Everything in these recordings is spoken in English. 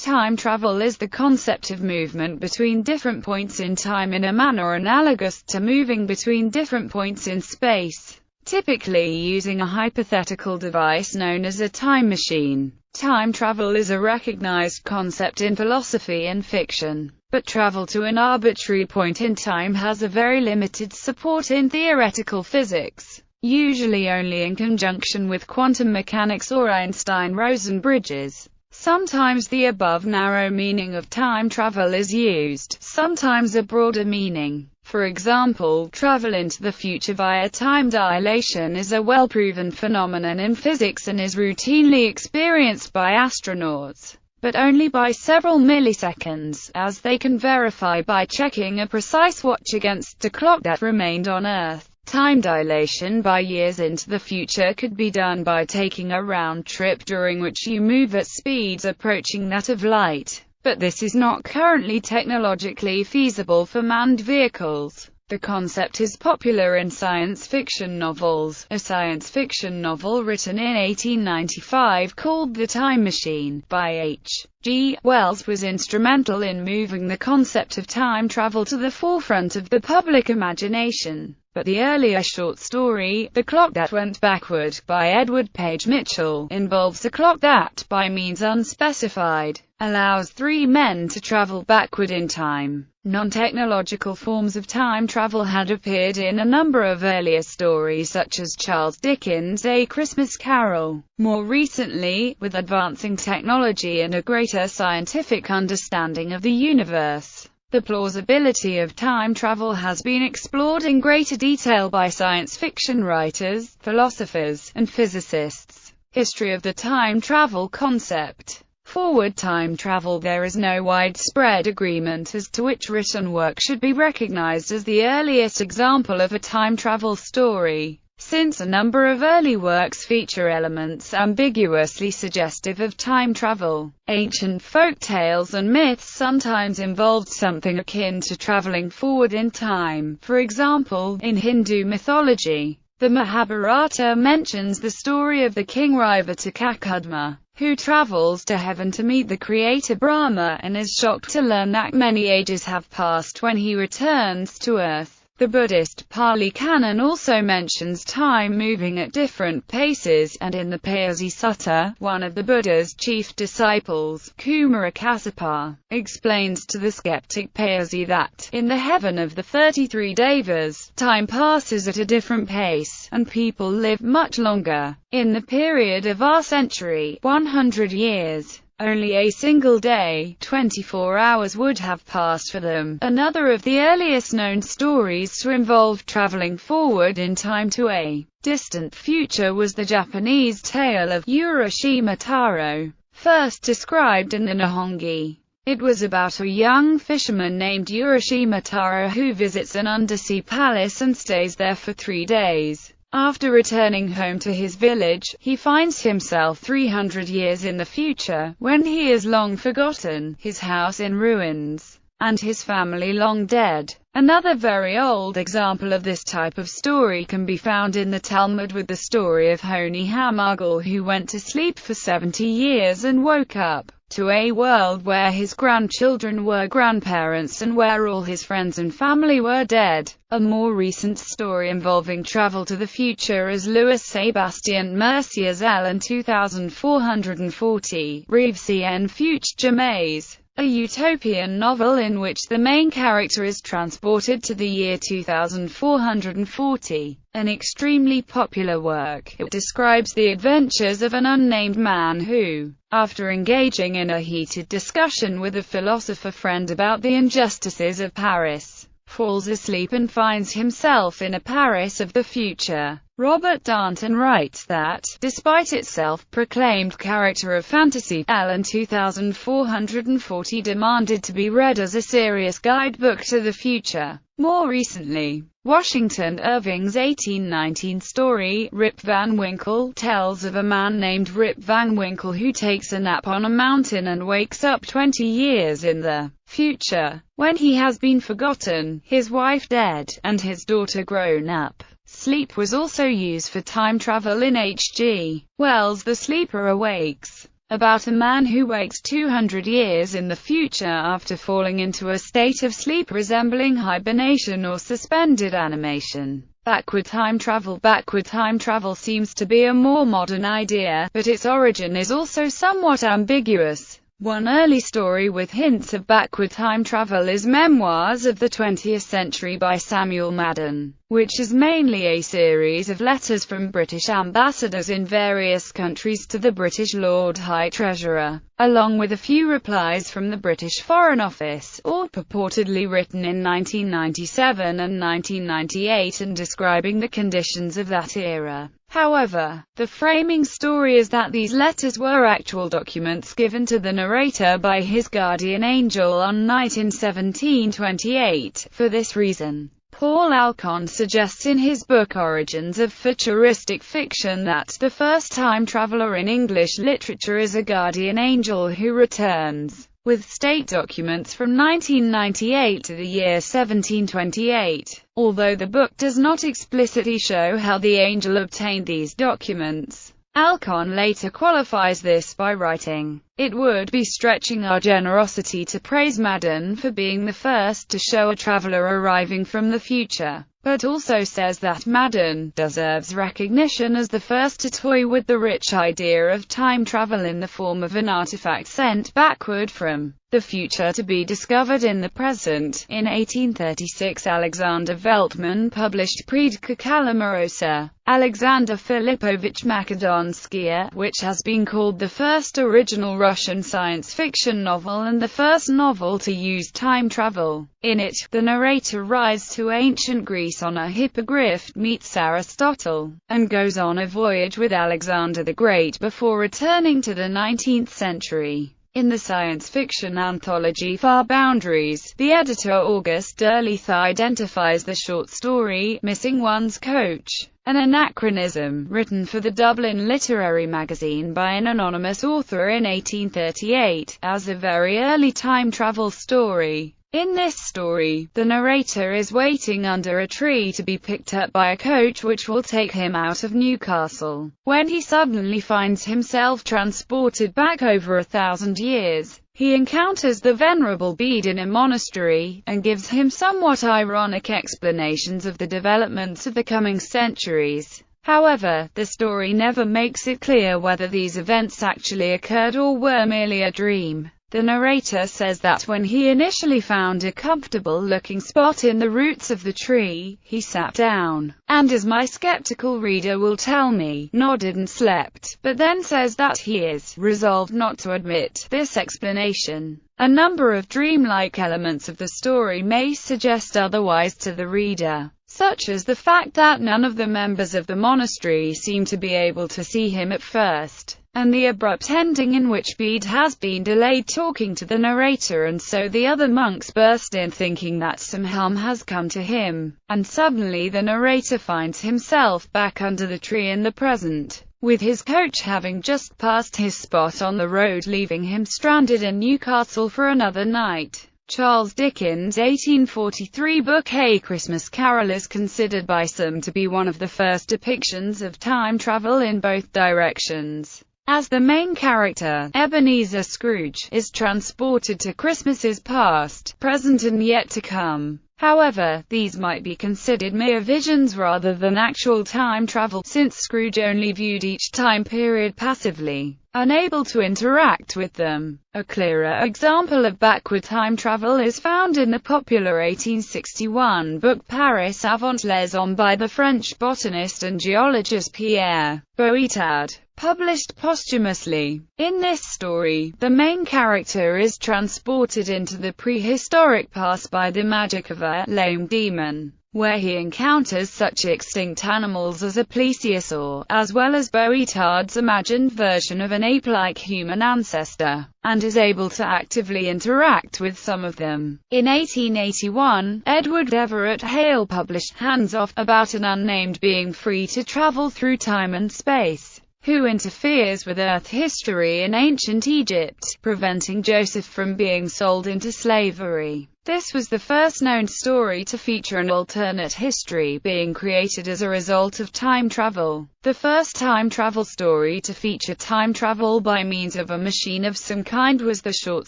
Time travel is the concept of movement between different points in time in a manner analogous to moving between different points in space, typically using a hypothetical device known as a time machine. Time travel is a recognized concept in philosophy and fiction, but travel to an arbitrary point in time has a very limited support in theoretical physics, usually only in conjunction with quantum mechanics or Einstein-Rosen bridges. Sometimes the above narrow meaning of time travel is used, sometimes a broader meaning. For example, travel into the future via time dilation is a well-proven phenomenon in physics and is routinely experienced by astronauts, but only by several milliseconds, as they can verify by checking a precise watch against a clock that remained on Earth. Time dilation by years into the future could be done by taking a round trip during which you move at speeds approaching that of light, but this is not currently technologically feasible for manned vehicles. The concept is popular in science fiction novels. A science fiction novel written in 1895 called The Time Machine, by H.G. Wells, was instrumental in moving the concept of time travel to the forefront of the public imagination. But the earlier short story, The Clock That Went Backward, by Edward Page Mitchell, involves a clock that, by means unspecified, allows three men to travel backward in time. Non-technological forms of time travel had appeared in a number of earlier stories such as Charles Dickens' A Christmas Carol. More recently, with advancing technology and a greater scientific understanding of the universe, the plausibility of time travel has been explored in greater detail by science fiction writers, philosophers, and physicists. History of the time travel concept. Forward time travel. There is no widespread agreement as to which written work should be recognized as the earliest example of a time travel story, since a number of early works feature elements ambiguously suggestive of time travel. Ancient folk tales and myths sometimes involved something akin to traveling forward in time. For example, in Hindu mythology, the Mahabharata mentions the story of the king Kakudma, who travels to heaven to meet the creator Brahma and is shocked to learn that many ages have passed when he returns to earth. The Buddhist Pali Canon also mentions time moving at different paces, and in the Payasi Sutta, one of the Buddha's chief disciples, Kumara Kassapa, explains to the skeptic Payasi that, in the heaven of the 33 Devas, time passes at a different pace, and people live much longer. In the period of our century, 100 years, only a single day, 24 hours, would have passed for them. Another of the earliest known stories to involve traveling forward in time to a distant future was the Japanese tale of Urashima Taro, first described in the Nihongi. It was about a young fisherman named Urashima Taro who visits an undersea palace and stays there for 3 days. After returning home to his village, he finds himself 300 years in the future, when he is long forgotten, his house in ruins, and his family long dead. Another very old example of this type of story can be found in the Talmud with the story of Honi Hamagal, who went to sleep for 70 years and woke up to a world where his grandchildren were grandparents and where all his friends and family were dead. A more recent story involving travel to the future is Louis Sébastien Mercier's LCCN 2440, RevCN Future Maze, a utopian novel in which the main character is transported to the year 2440. An extremely popular work, it describes the adventures of an unnamed man who, after engaging in a heated discussion with a philosopher friend about the injustices of Paris, falls asleep and finds himself in a Paris of the future. Robert Darnton writes that, despite its self-proclaimed character of fantasy, LCCN 2440 demanded to be read as a serious guidebook to the future. More recently, Washington Irving's 1819 story, Rip Van Winkle, tells of a man named Rip Van Winkle who takes a nap on a mountain and wakes up 20 years in the future, when he has been forgotten, his wife dead, and his daughter grown up. Sleep was also used for time travel in H.G. Wells' The Sleeper Awakes. about a man who wakes 200 years in the future after falling into a state of sleep resembling hibernation or suspended animation. Backward time travel. Backward time travel seems to be a more modern idea, but its origin is also somewhat ambiguous. One early story with hints of backward time travel is Memoirs of the 20th Century by Samuel Madden, which is mainly a series of letters from British ambassadors in various countries to the British Lord High Treasurer, along with a few replies from the British Foreign Office, all purportedly written in 1997 and 1998 and describing the conditions of that era. However, the framing story is that these letters were actual documents given to the narrator by his guardian angel on night in 1728. For this reason, Paul Alcon suggests in his book Origins of Futuristic Fiction that the first time traveler in English literature is a guardian angel who returns with state documents from 1998 to the year 1728. Although the book does not explicitly show how the angel obtained these documents, Alcon later qualifies this by writing, "It would be stretching our generosity to praise Madden for being the first to show a traveler arriving from the future," but also says that Madden deserves recognition as the first to toy with the rich idea of time travel in the form of an artifact sent backward from the future to be discovered in the present. In 1836, Alexander Veltman published Predka Kalamorosa, Alexander Filipovich Makedonsky, which has been called the first original Russian science fiction novel and the first novel to use time travel. In it, the narrator rides to ancient Greece on a hippogriff, meets Aristotle, and goes on a voyage with Alexander the Great before returning to the 19th century. In the science fiction anthology Far Boundaries, the editor August Derleth identifies the short story, Missing One's Coach, an anachronism, written for the Dublin Literary Magazine by an anonymous author in 1838, as a very early time travel story. In this story, the narrator is waiting under a tree to be picked up by a coach which will take him out of Newcastle, when he suddenly finds himself transported back over 1,000 years. He encounters the Venerable Bede in a monastery, and gives him somewhat ironic explanations of the developments of the coming centuries. However, the story never makes it clear whether these events actually occurred or were merely a dream. The narrator says that when he initially found a comfortable-looking spot in the roots of the tree, he sat down, and as my skeptical reader will tell me, nodded and slept, but then says that he is resolved not to admit this explanation. A number of dreamlike elements of the story may suggest otherwise to the reader, such as the fact that none of the members of the monastery seem to be able to see him at first, and the abrupt ending in which Bede has been delayed talking to the narrator, and so the other monks burst in thinking that some harm has come to him, and suddenly the narrator finds himself back under the tree in the present, with his coach having just passed his spot on the road, leaving him stranded in Newcastle for another night. Charles Dickens' 1843 book A Christmas Carol is considered by some to be one of the first depictions of time travel in both directions, as the main character, Ebenezer Scrooge, is transported to Christmases past, present and yet to come. However, these might be considered mere visions rather than actual time travel, since Scrooge only viewed each time period passively, unable to interact with them. A clearer example of backward time travel is found in the popular 1861 book Paris avant les hommes by the French botanist and geologist Pierre Boitard, published posthumously. In this story, the main character is transported into the prehistoric past by the magic of a lame demon, where he encounters such extinct animals as a plesiosaur, as well as Boitard's imagined version of an ape-like human ancestor, and is able to actively interact with some of them. In 1881, Edward Everett Hale published Hands Off, about an unnamed being free to travel through time and space, who interferes with Earth history in ancient Egypt, preventing Joseph from being sold into slavery. This was the first known story to feature an alternate history being created as a result of time travel. The first time travel story to feature time travel by means of a machine of some kind was the short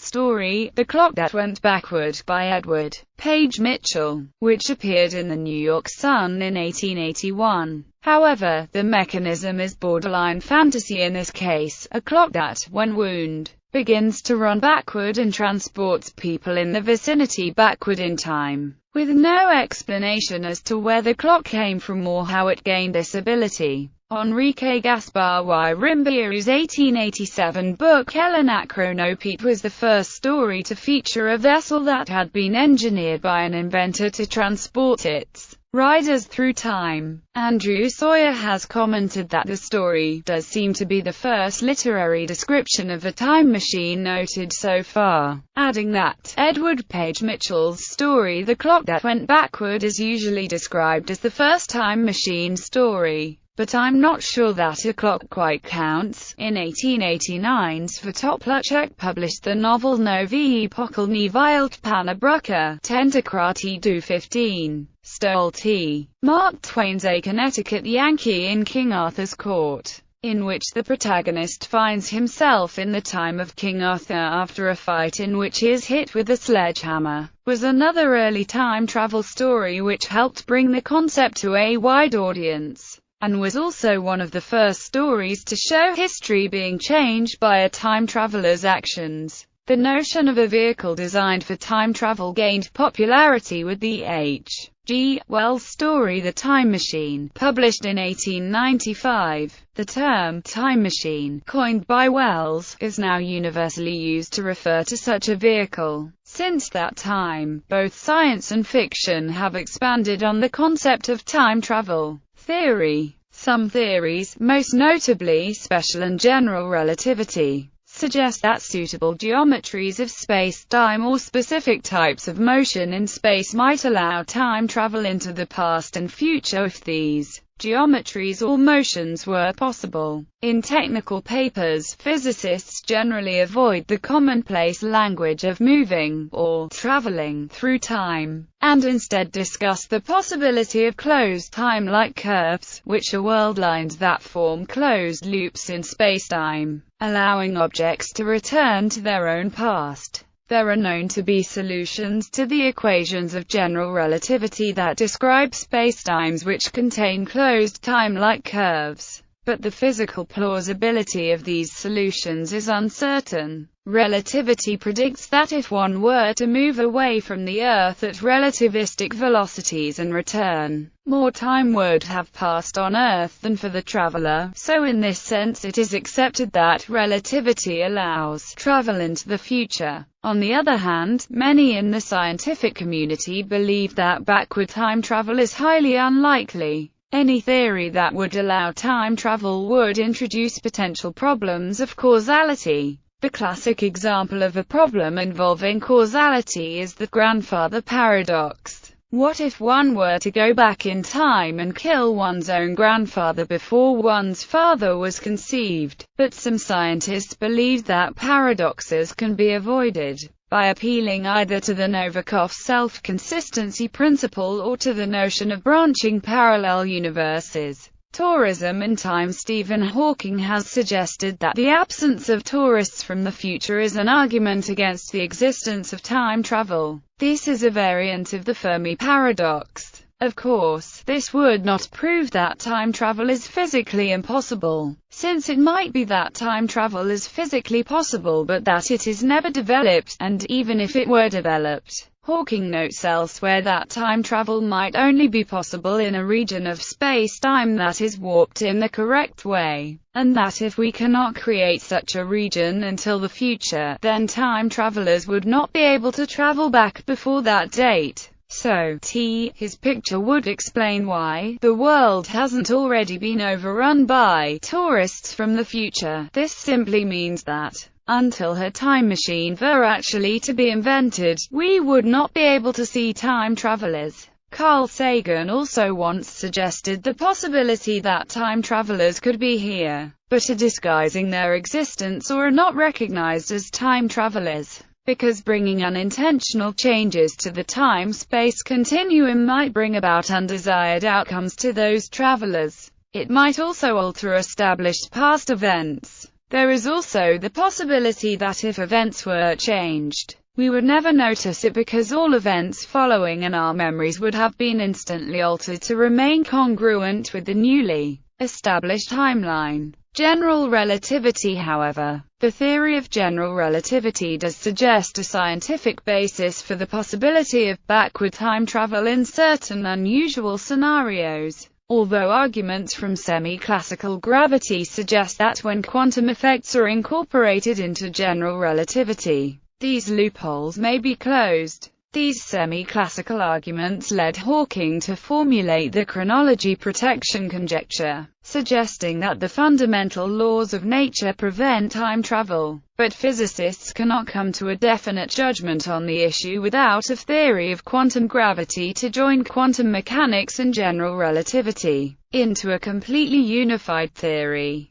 story, The Clock That Went Backward, by Edward Page Mitchell, which appeared in the New York Sun in 1881. However, the mechanism is borderline fantasy in this case. A clock that, when wound, begins to run backward and transports people in the vicinity backward in time, with no explanation as to where the clock came from or how it gained this ability. Enrique Gaspar y Rimbeiro's 1887 book El Anacronopete was the first story to feature a vessel that had been engineered by an inventor to transport its riders through time. Andrew Sawyer has commented that the story does seem to be the first literary description of a time machine noted so far, adding that Edward Page Mitchell's story The Clock That Went Backward is usually described as the first time machine story. But I'm not sure that a clock quite counts. In 1889, Svatopluk published the novel Nový pokolní Wild Pana Brucha, Tentokrát do 15. Století. Mark Twain's A Connecticut Yankee in King Arthur's Court, in which the protagonist finds himself in the time of King Arthur after a fight in which he is hit with a sledgehammer, was another early time travel story which helped bring the concept to a wide audience, and was also one of the first stories to show history being changed by a time traveler's actions. The notion of a vehicle designed for time travel gained popularity with the H.G. Wells story The Time Machine, published in 1895. The term time machine, coined by Wells, is now universally used to refer to such a vehicle. Since that time, both science and fiction have expanded on the concept of time travel theory. Some theories, most notably special and general relativity, suggest that suitable geometries of space-time or specific types of motion in space might allow time travel into the past and future if these geometries or motions were possible. In technical papers, physicists generally avoid the commonplace language of moving or traveling through time, and instead discuss the possibility of closed time-like curves, which are world lines that form closed loops in spacetime, allowing objects to return to their own past. There are known to be solutions to the equations of general relativity that describe spacetimes which contain closed time-like curves, but the physical plausibility of these solutions is uncertain. Relativity predicts that if one were to move away from the Earth at relativistic velocities and return, more time would have passed on Earth than for the traveler, so in this sense it is accepted that relativity allows travel into the future. On the other hand, many in the scientific community believe that backward time travel is highly unlikely. Any theory that would allow time travel would introduce potential problems of causality. The classic example of a problem involving causality is the grandfather paradox. What if one were to go back in time and kill one's own grandfather before one's father was conceived? But some scientists believe that paradoxes can be avoided by appealing either to the Novikov self-consistency principle or to the notion of branching parallel universes. Tourism in time. Stephen Hawking has suggested that the absence of tourists from the future is an argument against the existence of time travel. This is a variant of the Fermi paradox. Of course, this would not prove that time travel is physically impossible, since it might be that time travel is physically possible but that it is never developed, and even if it were developed, Hawking notes elsewhere that time travel might only be possible in a region of space-time that is warped in the correct way, and that if we cannot create such a region until the future, then time travelers would not be able to travel back before that date. So, his picture would explain why the world hasn't already been overrun by tourists from the future. This simply means that, until her time machine were actually to be invented, we would not be able to see time travelers. Carl Sagan also once suggested the possibility that time travelers could be here, but are disguising their existence or are not recognized as time travelers. because bringing unintentional changes to the time-space continuum might bring about undesired outcomes to those travelers. It might also alter established past events. There is also the possibility that if events were changed, we would never notice it because all events following in our memories would have been instantly altered to remain congruent with the newly established timeline. General relativity, however. The theory of general relativity does suggest a scientific basis for the possibility of backward time travel in certain unusual scenarios. Although arguments from semi-classical gravity suggest that when quantum effects are incorporated into general relativity, these loopholes may be closed. These semi-classical arguments led Hawking to formulate the chronology protection conjecture, suggesting that the fundamental laws of nature prevent time travel. But physicists cannot come to a definite judgment on the issue without a theory of quantum gravity to join quantum mechanics and general relativity into a completely unified theory.